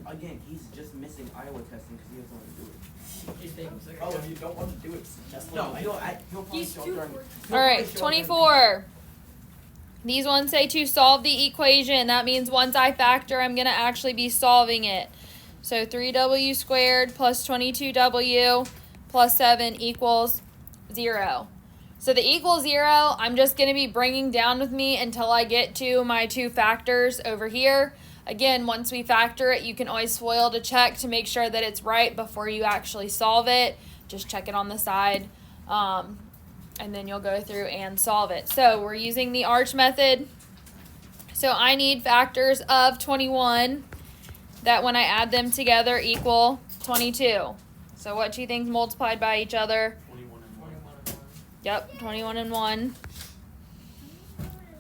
Again, he's just missing Iowa testing because he doesn't want to do it. Oh, if you don't want to do it, just No, he'll probably show up during. All right, 24. These ones say to solve the equation. That means once I factor, I'm going to actually be solving it. So 3w squared plus 22w plus 7 equals 0. So the equals 0, I'm just going to be bringing down with me until I get to my two factors over here. Again, once we factor it, you can always FOIL to check to make sure that it's right before you actually solve it. Just check it on the side, and then you'll go through and solve it. So we're using the arch method. So I need factors of 21 that when I add them together equal 22. So what do you think multiplied by each other? 21 and 1. Yep, 21 and 1.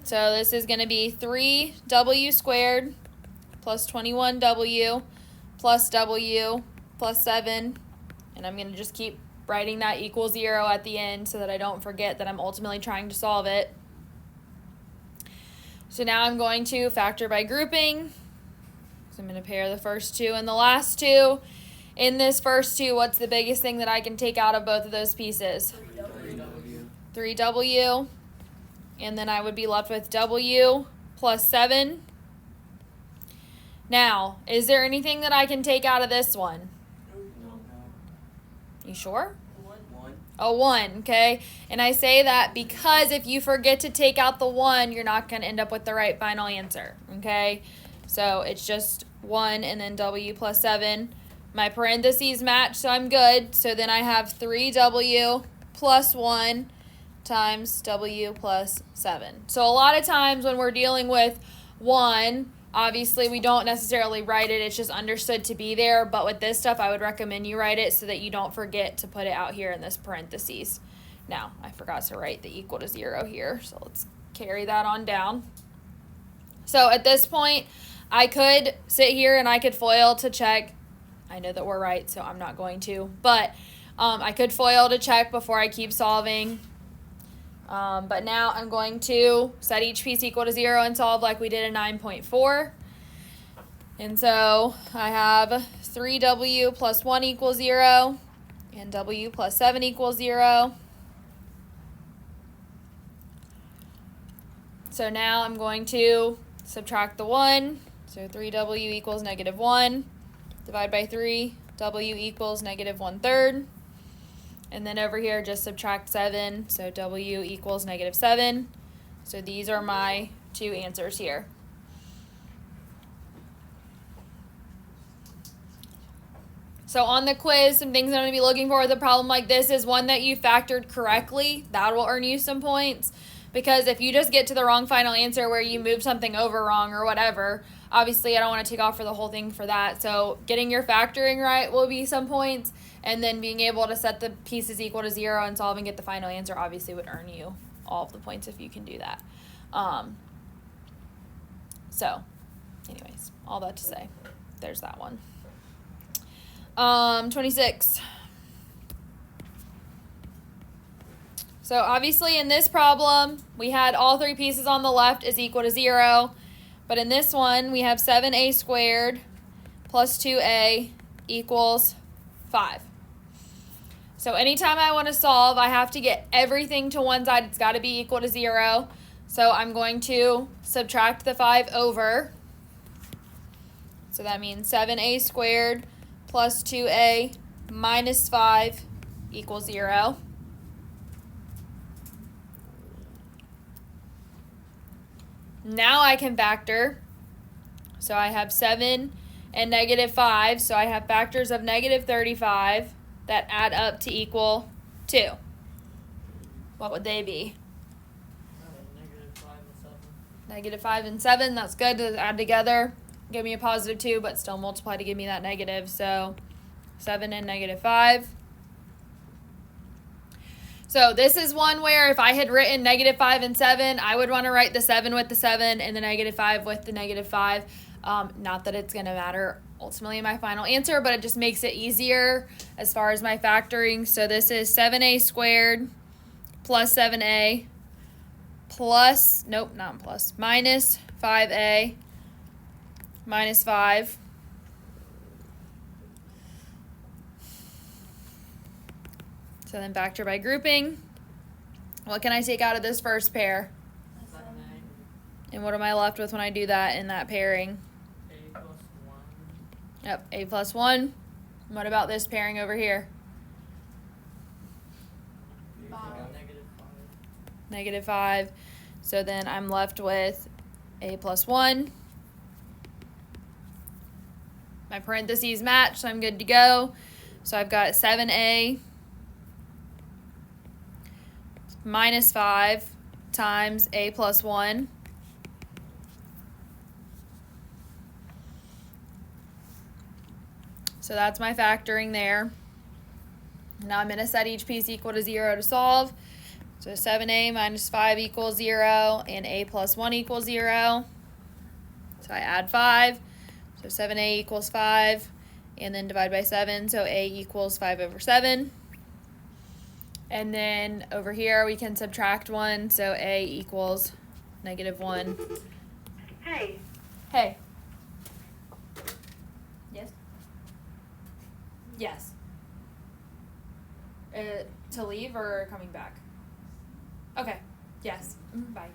So this is going to be 3w squared plus 21w plus w plus 7. And I'm going to just keep writing that equals 0 at the end so that I don't forget that I'm ultimately trying to solve it. So now I'm going to factor by grouping. So I'm going to pair the first two and the last two. In this first two, what's the biggest thing that I can take out of both of those pieces? 3w. And then I would be left with w plus 7. Now, is there anything that I can take out of this one? You sure? 1. A 1, okay? And I say that because if you forget to take out the 1, you're not going to end up with the right final answer, okay? So it's just 1 and then w plus 7. My parentheses match, so I'm good. So then I have 3w plus 1 times w plus 7. So a lot of times when we're dealing with 1, obviously we don't necessarily write it. It's just understood to be there. But with this stuff, I would recommend you write it so that you don't forget to put it out here in this parentheses. Now, I forgot to write the equal to 0 here. So let's carry that on down. So at this point, I could sit here and I could FOIL to check. I know that we're right, so I'm not going to. But I could FOIL to check before I keep solving. But now I'm going to set each piece equal to 0 and solve like we did in 9.4. And so I have 3w plus 1 equals 0 and w plus 7 equals 0. So now I'm going to subtract the 1. So 3w equals negative 1. Divide by 3. W equals negative 1/3. And then over here, just subtract 7. So w equals negative 7. So these are my two answers here. So on the quiz, some things I'm going to be looking for with a problem like this is one that you factored correctly. That will earn you some points. Because if you just get to the wrong final answer where you move something over wrong or whatever, obviously I don't want to take off for the whole thing for that. So getting your factoring right will be some points. And then being able to set the pieces equal to 0 and solve and get the final answer obviously would earn you all of the points if you can do that. So anyways, all that to say, there's that one. 26. So obviously in this problem, we had all three pieces on the left is equal to 0. But in this one, we have 7a squared plus 2a equals 5. So anytime I want to solve, I have to get everything to one side. It's got to be equal to 0. So I'm going to subtract the 5 over. So that means 7a squared plus 2a minus 5 equals 0. Now I can factor. So I have 7 and negative 5. So I have factors of negative 35 that add up to equal 2. What would they be? Negative 5 and 7. That's good to add together. Give me a positive 2, but still multiply to give me that negative. So 7 and negative 5. So this is one where if I had written negative 5 and 7, I would want to write the 7 with the 7 and the negative 5 with the negative 5. Not that it's going to matter ultimately in my final answer, but it just makes it easier as far as my factoring. So this is 7a squared plus 7a plus, nope, not plus, minus 5a minus 5 So then factor by grouping. What can I take out of this first pair? 7A. And what am I left with when I do that in that pairing? A plus 1. Yep, a plus 1. What about this pairing over here? Negative 5. -5. So then I'm left with a plus 1. My parentheses match, so I'm good to go. So I've got 7a minus 5 times a plus 1. So that's my factoring there. Now I'm going to set each piece equal to 0 to solve. So 7a minus 5 equals 0, and a plus 1 equals 0. So I add 5. So 7a equals 5, and then divide by 7, so a equals 5 over 7. And then over here we can subtract 1, so a equals -1. Hey. Hey. Yes? Yes. To leave or coming back? Okay. Yes. Bye.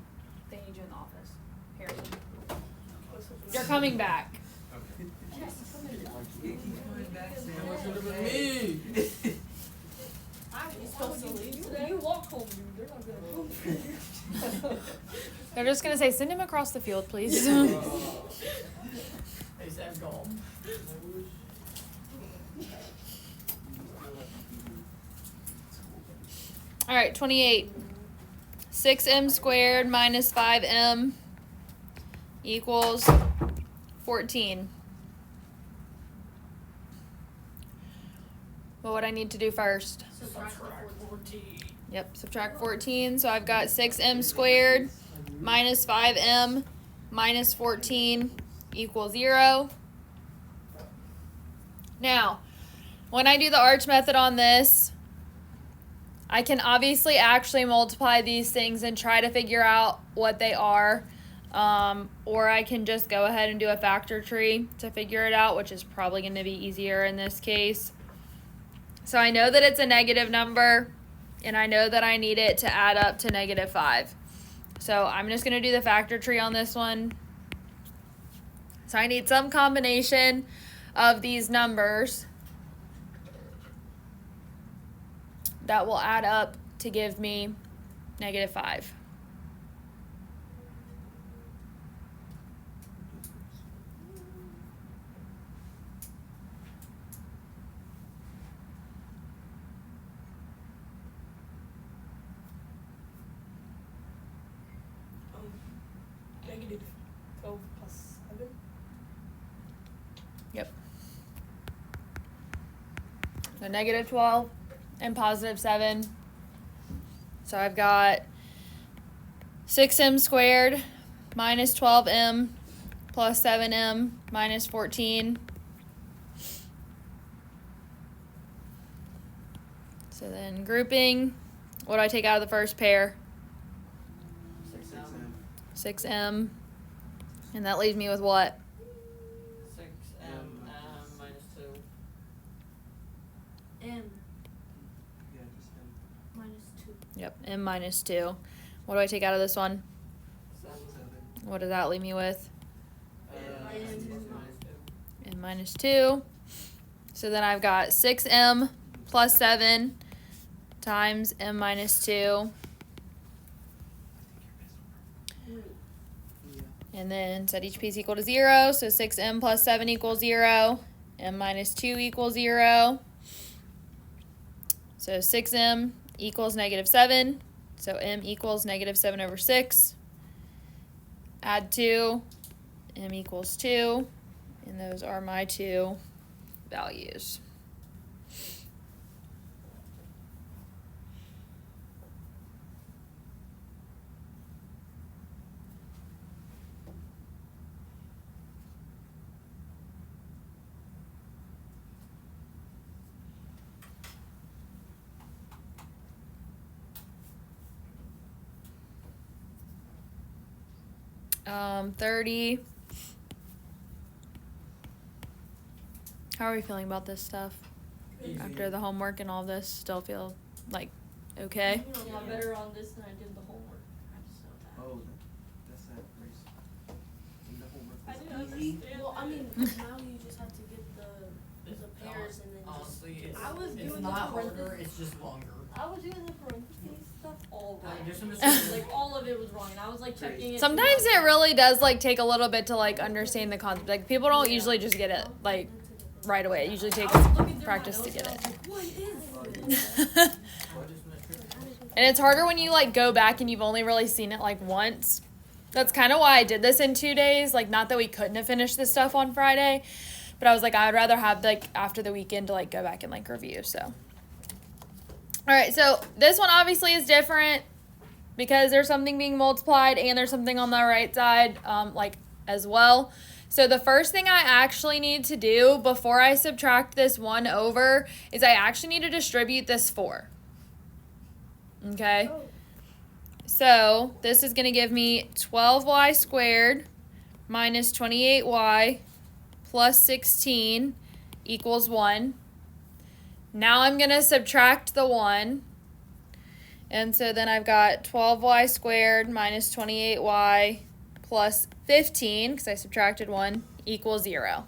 They need you in the office. Here. You're coming back. You walk home, dude. They're not gonna come for you. They're just gonna say, send him across the field, please. Hey, Sam, go home. All right, 28. 6m squared minus 5m equals 14. What would I need to do first? Subtract 14. Yep, subtract 14. So I've got 6m squared minus 5m minus 14 equals 0. Now, when I do the arch method on this, I can obviously actually multiply these things and try to figure out what they are. Or I can just go ahead and do a factor tree to figure it out, which is probably going to be easier in this case. So I know that it's a negative number, and I know that I need it to add up to -5. So I'm just going to do the factor tree on this one. So I need some combination of these numbers that will add up to give me -5. Negative 12 plus 7. Yep. So -12 and +7. So I've got 6m squared minus 12m plus 7m minus 14. So then grouping, what do I take out of the first pair? 6M. 6m. And that leaves me with what? 6M minus 2. M Yeah, just him. minus 2. Yep, m minus 2. What do I take out of this one? 7. What does that leave me with? Minus 2. M minus 2. So then I've got 6m plus 7 times m minus 2. And then set each piece equal to 0. So 6m plus 7 equals 0. M minus 2 equals 0. So 6m equals -7. So m equals -7 over 6. Add 2. M equals 2. And those are my two values. Um, 30. How are we feeling about this stuff? Easy. After the homework and all this, still feel like, okay? You know, a lot better on this than I did the homework. I just know that. Oh, that's that race. And the homework I was didn't easy. understand. Well, I mean, now you just have to get the pairs and then Honestly, it's, I was it's doing not the harder, parentheses. it's just longer. I was doing the parentheses stuff all wrong. There's some mistakes. Like all of it was wrong, and I was like checking it. Sometimes it really does like take a little bit to like understand the concept. Like people don't usually just get it like right away. It usually takes I was looking through practice my to notes get and I it. was like, what is this? Well, just mistakes. And it's harder when you like go back and you've only really seen it like once. That's kind of why I did this in 2 days. Like, not that we couldn't have finished this stuff on Friday, but I was like, I would rather have like after the weekend to like go back and like review. So, all right. So this one obviously is different because there's something being multiplied and there's something on the right side, like as well. So the first thing I actually need to do before I subtract this 1 over is I actually need to distribute this 4. Okay. So this is going to give me 12y squared minus 28y plus 16 equals 1. Now I'm going to subtract the 1. And so then I've got 12y squared minus 28y plus 15, because I subtracted 1, equals 0.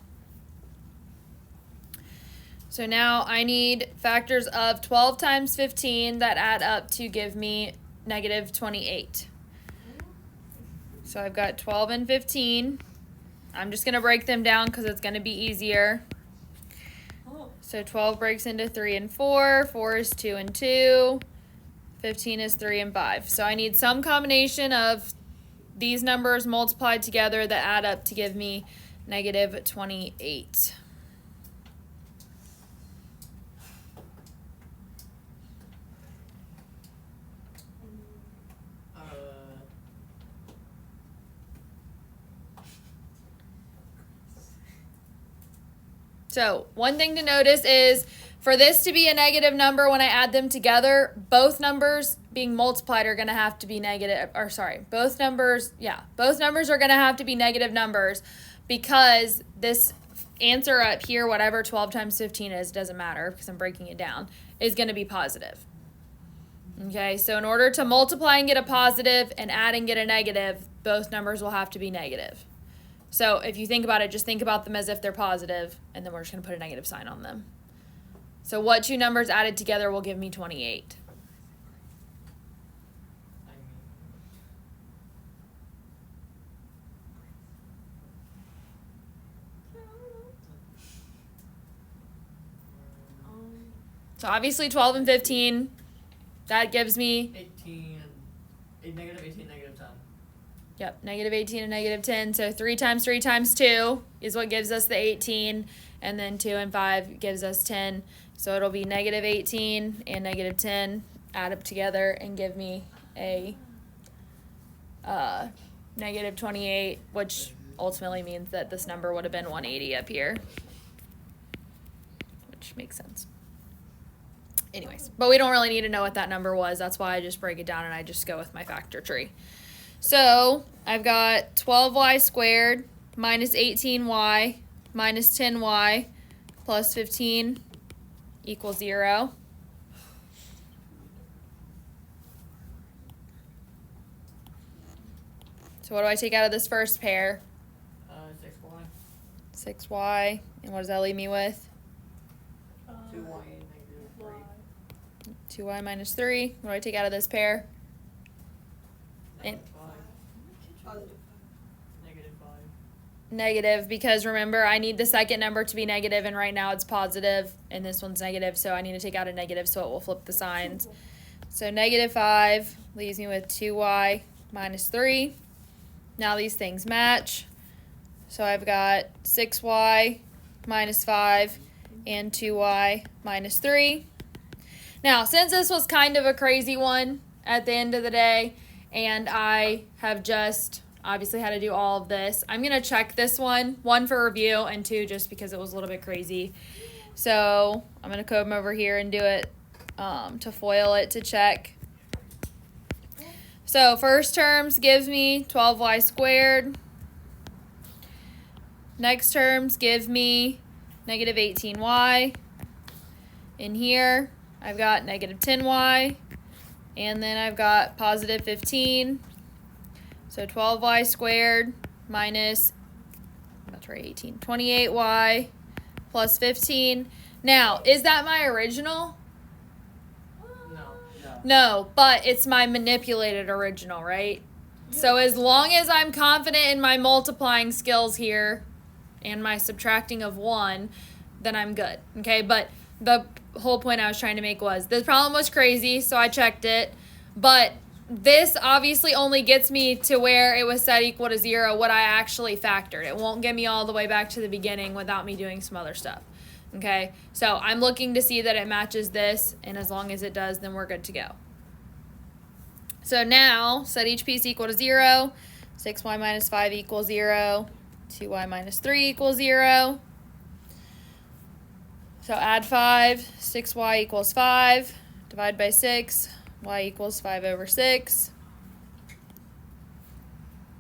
So now I need factors of 12 times 15 that add up to give me negative 28. So I've got 12 and 15. I'm just going to break them down because it's going to be easier. Oh, So 12 breaks into 3 and 4. 4 is 2 and 2. 15 is 3 and 5. So I need some combination of these numbers multiplied together that add up to give me negative 28. So one thing to notice is for this to be a negative number, when I add them together, both numbers being multiplied are going to have to be negative, or sorry, both numbers are going to have to be negative numbers because this answer up here, whatever 12 times 15 is, doesn't matter because I'm breaking it down, is going to be positive. Okay, so in order to multiply and get a positive and add and get a negative, both numbers will have to be negative. So if you think about it, just think about them as if they're positive, and then we're just going to put a negative sign on them. So what two numbers added together will give me 28? So obviously 12 and 15, that gives me, 18, negative 18, negative 10. yep, negative 18 and negative 10. So 3 times 3 times 2 is what gives us the 18, and then 2 and 5 gives us 10. So it'll be negative 18 and negative 10 add up together and give me a negative 28, which ultimately means that this number would have been 180 up here, which makes sense. Anyways, but we don't really need to know what that number was. That's why I just break it down and I just go with my factor tree. So I've got 12y squared minus 18y minus 10y plus 15 equals 0. So what do I take out of this first pair? 6y. 6y. And what does that leave me with? 2y and negative 3. 2y minus 3. What do I take out of this pair? And Negative 5. negative, because remember, I need the second number to be negative, and right now it's positive, and this one's negative, so I need to take out a negative so it will flip the signs. So negative 5 leaves me with 2y minus 3. Now these things match. So I've got 6y minus 5 and 2y minus 3. Now, since this was kind of a crazy one at the end of the day, and I have just obviously had to do all of this, I'm going to check this one for review, and 2 just because it was a little bit crazy. So I'm going to come over here and do it to FOIL it to check. So first terms gives me 12y squared. Next terms give me negative 18y in here. I've got negative 10y, and then I've got positive 15. So 12y squared minus, that's right, 18, 28y plus 15. Now, is that my original? No. No. No, but it's my manipulated original, right? So as long as I'm confident in my multiplying skills here and my subtracting of 1, then I'm good, okay? But the whole point I was trying to make was the problem was crazy, so I checked it. But this obviously only gets me to where it was set equal to 0, what I actually factored. It won't get me all the way back to the beginning without me doing some other stuff, okay? So I'm looking to see that it matches this, and as long as it does, then we're good to go. So now, set each piece equal to 0, 6y minus 5 equals 0, 2y minus 3 equals 0. So add 5, 6y equals 5, divide by 6, y equals 5 over 6.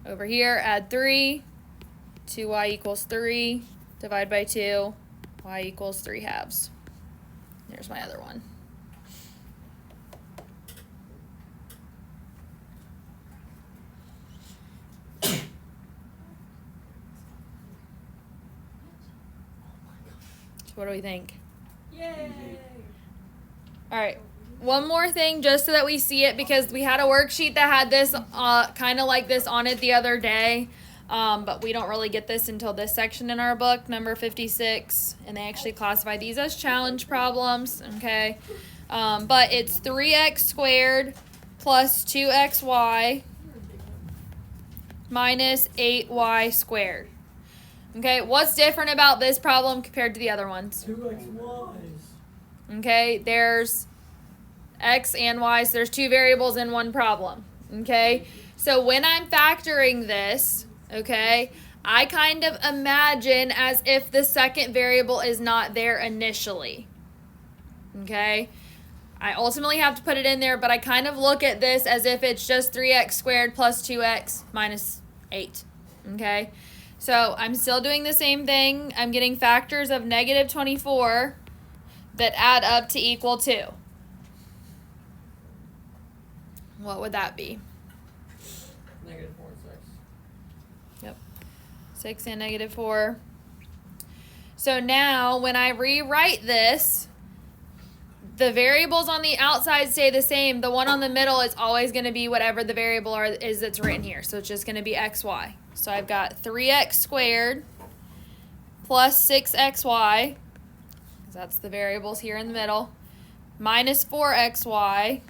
Over here, add 3, 2y equals 3, divide by 2, y equals 3 halves. There's my other one. What do we think? Yay! All right. One more thing just so that we see it, because we had a worksheet that had this kind of like this on it the other day, but we don't really get this until this section in our book, number 56, and they actually classify these as challenge problems, okay? But it's 3x squared plus 2xy minus 8y squared. Okay, what's different about this problem compared to the other ones? 2xy's. Okay, there's x and y, so there's two variables in one problem. Okay, so when I'm factoring this, okay, I kind of imagine as if the second variable is not there initially. Okay, I ultimately have to put it in there, but I kind of look at this as if it's just 3x squared plus 2x minus 8. Okay. So I'm still doing the same thing. I'm getting factors of negative 24 that add up to equal 2. What would that be? Negative 4 and 6. Yep. 6 and negative 4. So now when I rewrite this, the variables on the outside stay the same. The one on the middle is always going to be whatever the variable is that's written here. So it's just going to be xy. So I've got 3x squared plus 6xy, because that's the variables here in the middle, minus 4xy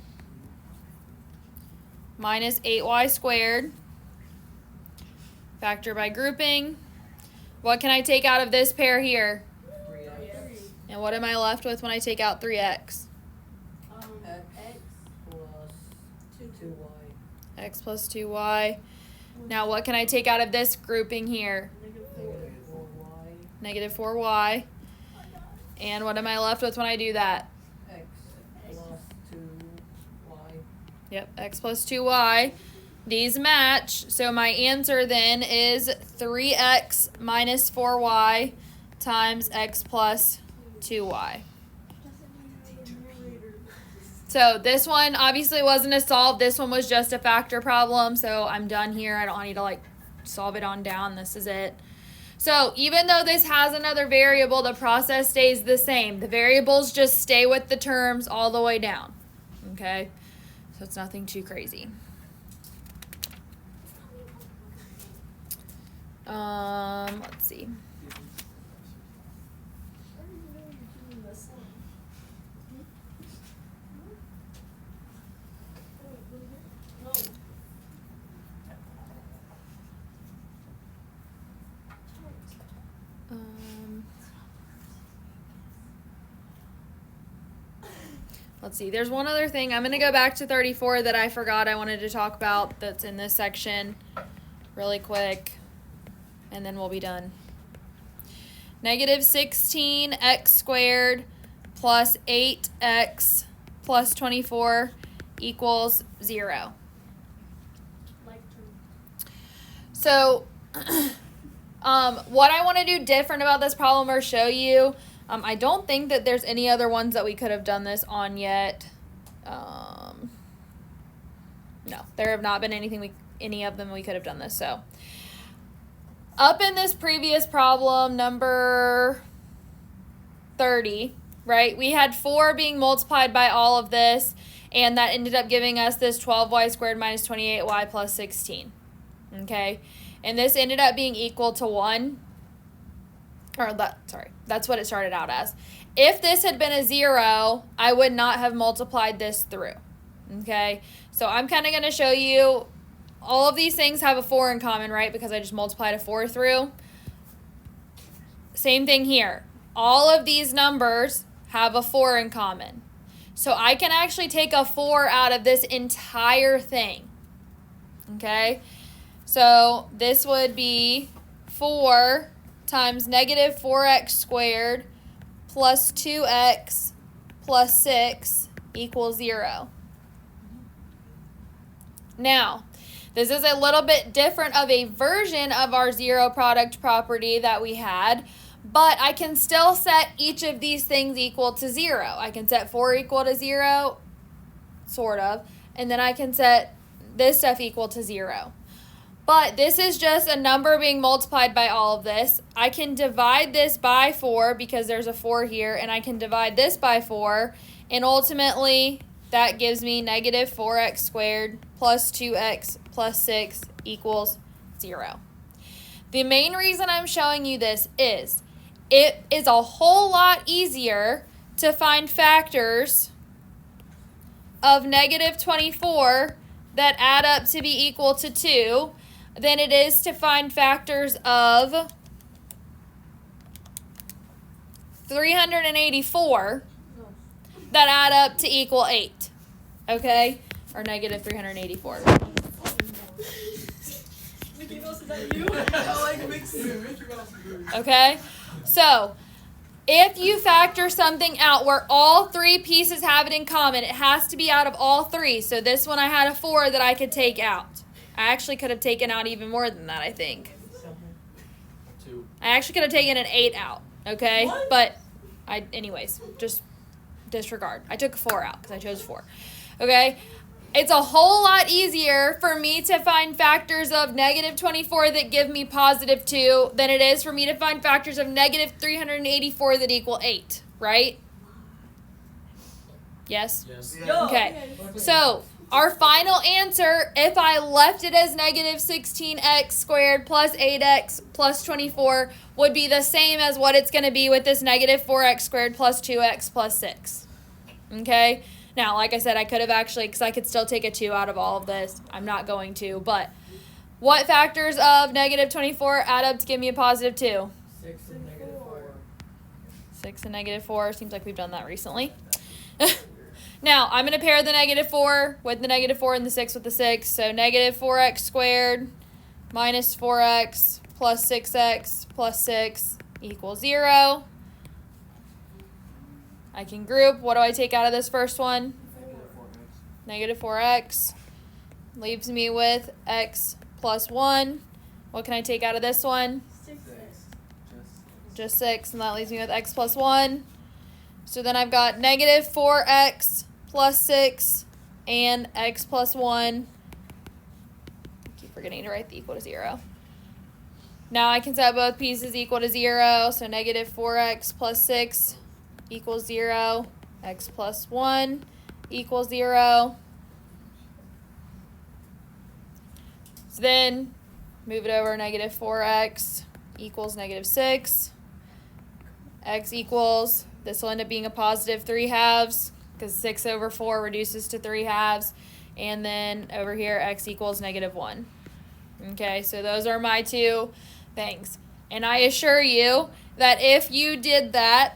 minus 8y squared. Factor by grouping. What can I take out of this pair here? 3x. And what am I left with when I take out 3x? X X plus 2y. X plus 2y. Now what can I take out of this grouping here? Negative 4y. Negative 4y. And what am I left with when I do that? X plus 2y. Yep, x plus 2y. These match, so my answer then is 3x minus 4y times x plus 2y. So this one obviously wasn't a solve. This one was just a factor problem. So I'm done here. I don't need to like solve it on down. This is it. So even though this has another variable, the process stays the same. The variables just stay with the terms all the way down. Okay? So it's nothing too crazy. Let's see. Let's see. There's one other thing. I'm going to go back to 34 that I forgot I wanted to talk about that's in this section really quick, and then we'll be done. Negative 16x squared plus 8x plus 24 equals 0. So what I want to do different about this problem or show you, I don't think that there's any other ones that we could have done this on yet. No, there have not been any of them we could have done this. So up in this previous problem, number 30, right, we had 4 being multiplied by all of this, and that ended up giving us this 12y squared minus 28y plus 16. Okay, and this ended up being equal to 1. That's what it started out as. If this had been a 0, I would not have multiplied this through. Okay, so I'm kind of going to show you all of these things have a 4 in common, right? Because I just multiplied a 4 through. Same thing here. All of these numbers have a 4 in common. So I can actually take a 4 out of this entire thing. Okay, so this would be 4 times negative 4x squared plus 2x plus 6 equals 0. Now, this is a little bit different of a version of our zero product property that we had, but I can still set each of these things equal to 0. I can set 4 equal to 0, sort of, and then I can set this stuff equal to 0. But this is just a number being multiplied by all of this. I can divide this by 4 because there's a 4 here, and I can divide this by 4, and ultimately that gives me negative 4x squared plus 2x plus 6 equals 0. The main reason I'm showing you this is it is a whole lot easier to find factors of negative 24 that add up to be equal to 2 than it is to find factors of 384 that add up to equal 8. Okay? Or negative 384. Mickey Mouse, is that you? Okay? So, if you factor something out where all 3 pieces have it in common, it has to be out of all 3. So this one I had a 4 that I could take out. I actually could have taken out even more than that, I think. 2. I actually could have taken an 8 out, okay? What? But, anyways, just disregard. I took a 4 out because I chose 4, okay? It's a whole lot easier for me to find factors of negative 24 that give me positive 2 than it is for me to find factors of negative 384 that equal 8, right? Yes? Yes. Yo, Okay. So, our final answer, if I left it as negative 16x squared plus 8x plus 24, would be the same as what it's going to be with this negative 4x squared plus 2x plus 6. Okay? Now, like I said, I could have actually, because I could still take a 2 out of all of this. I'm not going to, but what factors of negative 24 add up to give me a positive 2? 6 and negative 4. 6 and negative 4. Seems like we've done that recently. Now, I'm going to pair the negative 4 with the negative 4 and the 6 with the 6. So, negative 4x squared minus 4x plus 6x plus 6 equals 0. I can group. What do I take out of this first one? Negative 4x. Leaves me with x plus 1. What can I take out of this one? 6. Just 6. And that leaves me with x plus 1. So then I've got negative 4x plus 6 and x plus 1. I keep forgetting to write the equal to 0. Now I can set both pieces equal to 0. So negative 4x plus 6 equals 0. X plus 1 equals 0. So then move it over. Negative 4x equals negative 6. X equals, this will end up being a positive 3/2 because 6 over 4 reduces to 3/2. And then over here, x equals negative 1. Okay, so those are my 2 things. And I assure you that if you did that,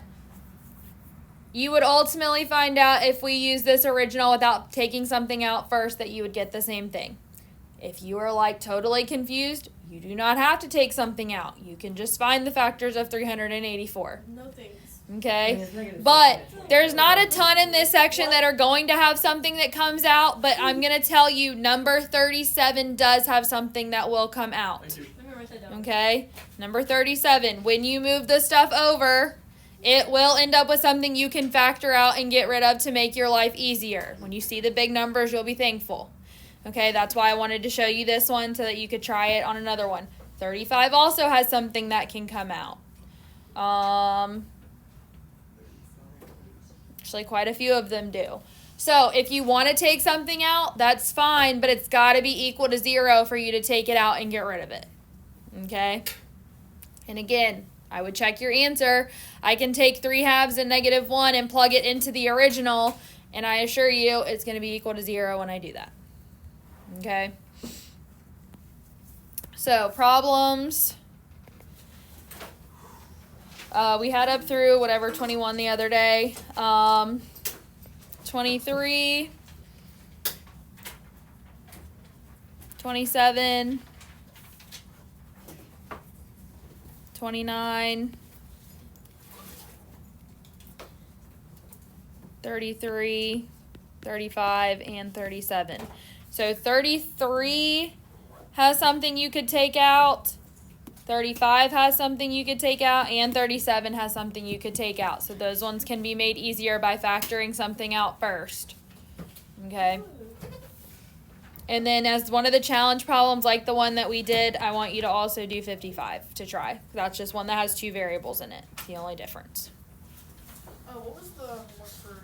you would ultimately find out if we use this original without taking something out first that you would get the same thing. If you are like totally confused, you do not have to take something out. You can just find the factors of 384. No thanks. Okay? But there's not a ton in this section that are going to have something that comes out, but I'm going to tell you number 37 does have something that will come out. Thank you. Let me write that down. Okay? Number 37, when you move the stuff over, it will end up with something you can factor out and get rid of to make your life easier. When you see the big numbers, you'll be thankful. Okay, that's why I wanted to show you this one so that you could try it on another one. 35 also has something that can come out. Actually, quite a few of them do. So if you want to take something out, that's fine, but it's got to be equal to 0 for you to take it out and get rid of it. Okay? And again, I would check your answer. I can take 3/2 and -1 and plug it into the original, and I assure you it's going to be equal to 0 when I do that. Okay? So, problems. We had up through whatever 21 the other day. 23, 27, 29, 33, 35, and 37. So 33 has something you could take out. 35 has something you could take out, and 37 has something you could take out. So those ones can be made easier by factoring something out first. Okay? And then as one of the challenge problems, like the one that we did, I want you to also do 55 to try. That's just one that has 2 variables in it. It's the only difference. What was the homework for